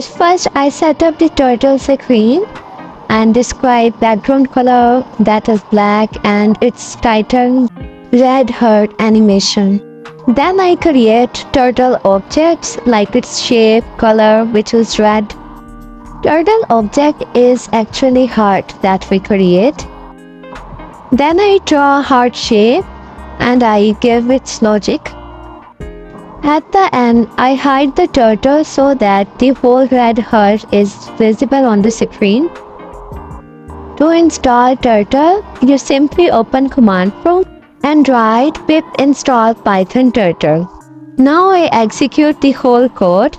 First I set up the turtle screen and describe background color that is black and its title red heart animation. Then I create turtle objects like its shape, color, which is red. Turtle object is actually heart that we create. Then I draw heart shape and I give its logic. At the end, I hide the turtle so that the whole red heart is visible on the screen. To install Turtle, you simply open command prompt and write pip install python turtle. Now I execute the whole code.